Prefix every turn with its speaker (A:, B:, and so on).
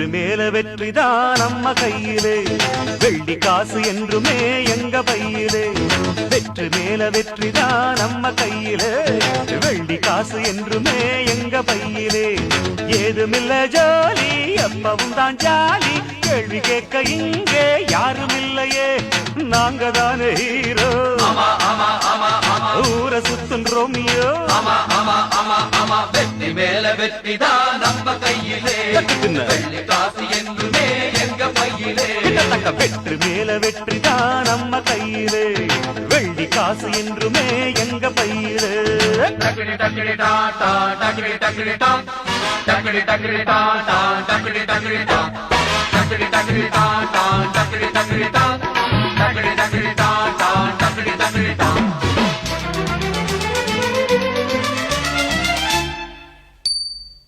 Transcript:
A: வெற்றி மேல வெற்றிதான் நம்ம கையிலே, வெள்ளி காசு என்றுமே எங்க பையிலே. வெற்றி மேல வெற்றிதான் நம்ம கையிலே, வெள்ளி காசு என்றுமே எங்க பையிலே. ஏதுமில்ல ஜாலி, எப்பவும் தான் ஜாலி, கேள்வி கேட்க இங்கே யாரும் இல்லையே, நாங்க தானே ஹீரோ. ஊர சுத்தும் ரோமியோ.
B: வெற்றி மேல வெற்றிதான் நம்ம கையிலே, வெள்ளி காசு என்றுமே எங்க பையிலே.
A: வெற்றி மேல வெற்றிதான் நம்ம கையிலே, வெள்ளி காசு என்றுமே எங்க பையிலே.
B: டக்கிடி டக்கிடி டாடா டக்கிடி டக்கிடி டாம், டக்கிடி டக்கிடி டாடா டக்கிடி டக்கிடி டாம், டக்கிடி டக்கிடி டாடா டக்கிடி டக்கிடி டாம், டக்கிடி டக்கிடி டாடா டக்கிடி டக்கிடி டாம்.